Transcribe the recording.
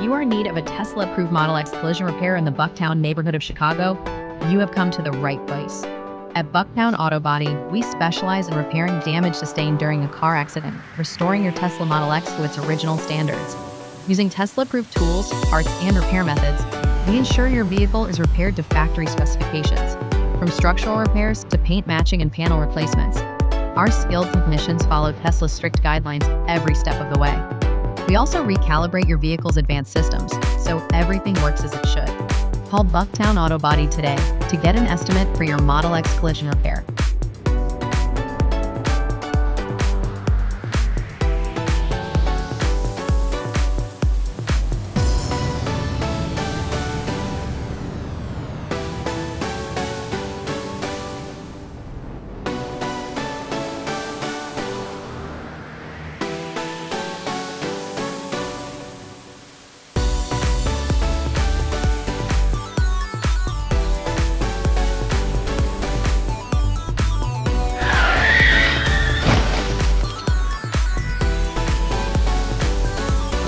you are in need of a Tesla-approved Model X collision repair in the Bucktown neighborhood of Chicago, you have come to the right place. At Bucktown Auto Body, we specialize in repairing damage sustained during a car accident, restoring your Tesla Model X to its original standards. Using Tesla-approved tools, parts, and repair methods, we ensure your vehicle is repaired to factory specifications. From structural repairs to paint matching and panel replacements, our skilled technicians follow Tesla's strict guidelines every step of the way. We also recalibrate your vehicle's advanced systems, so everything works as it should. Call Bucktown Auto Body today to get an estimate for your Model X collision repair.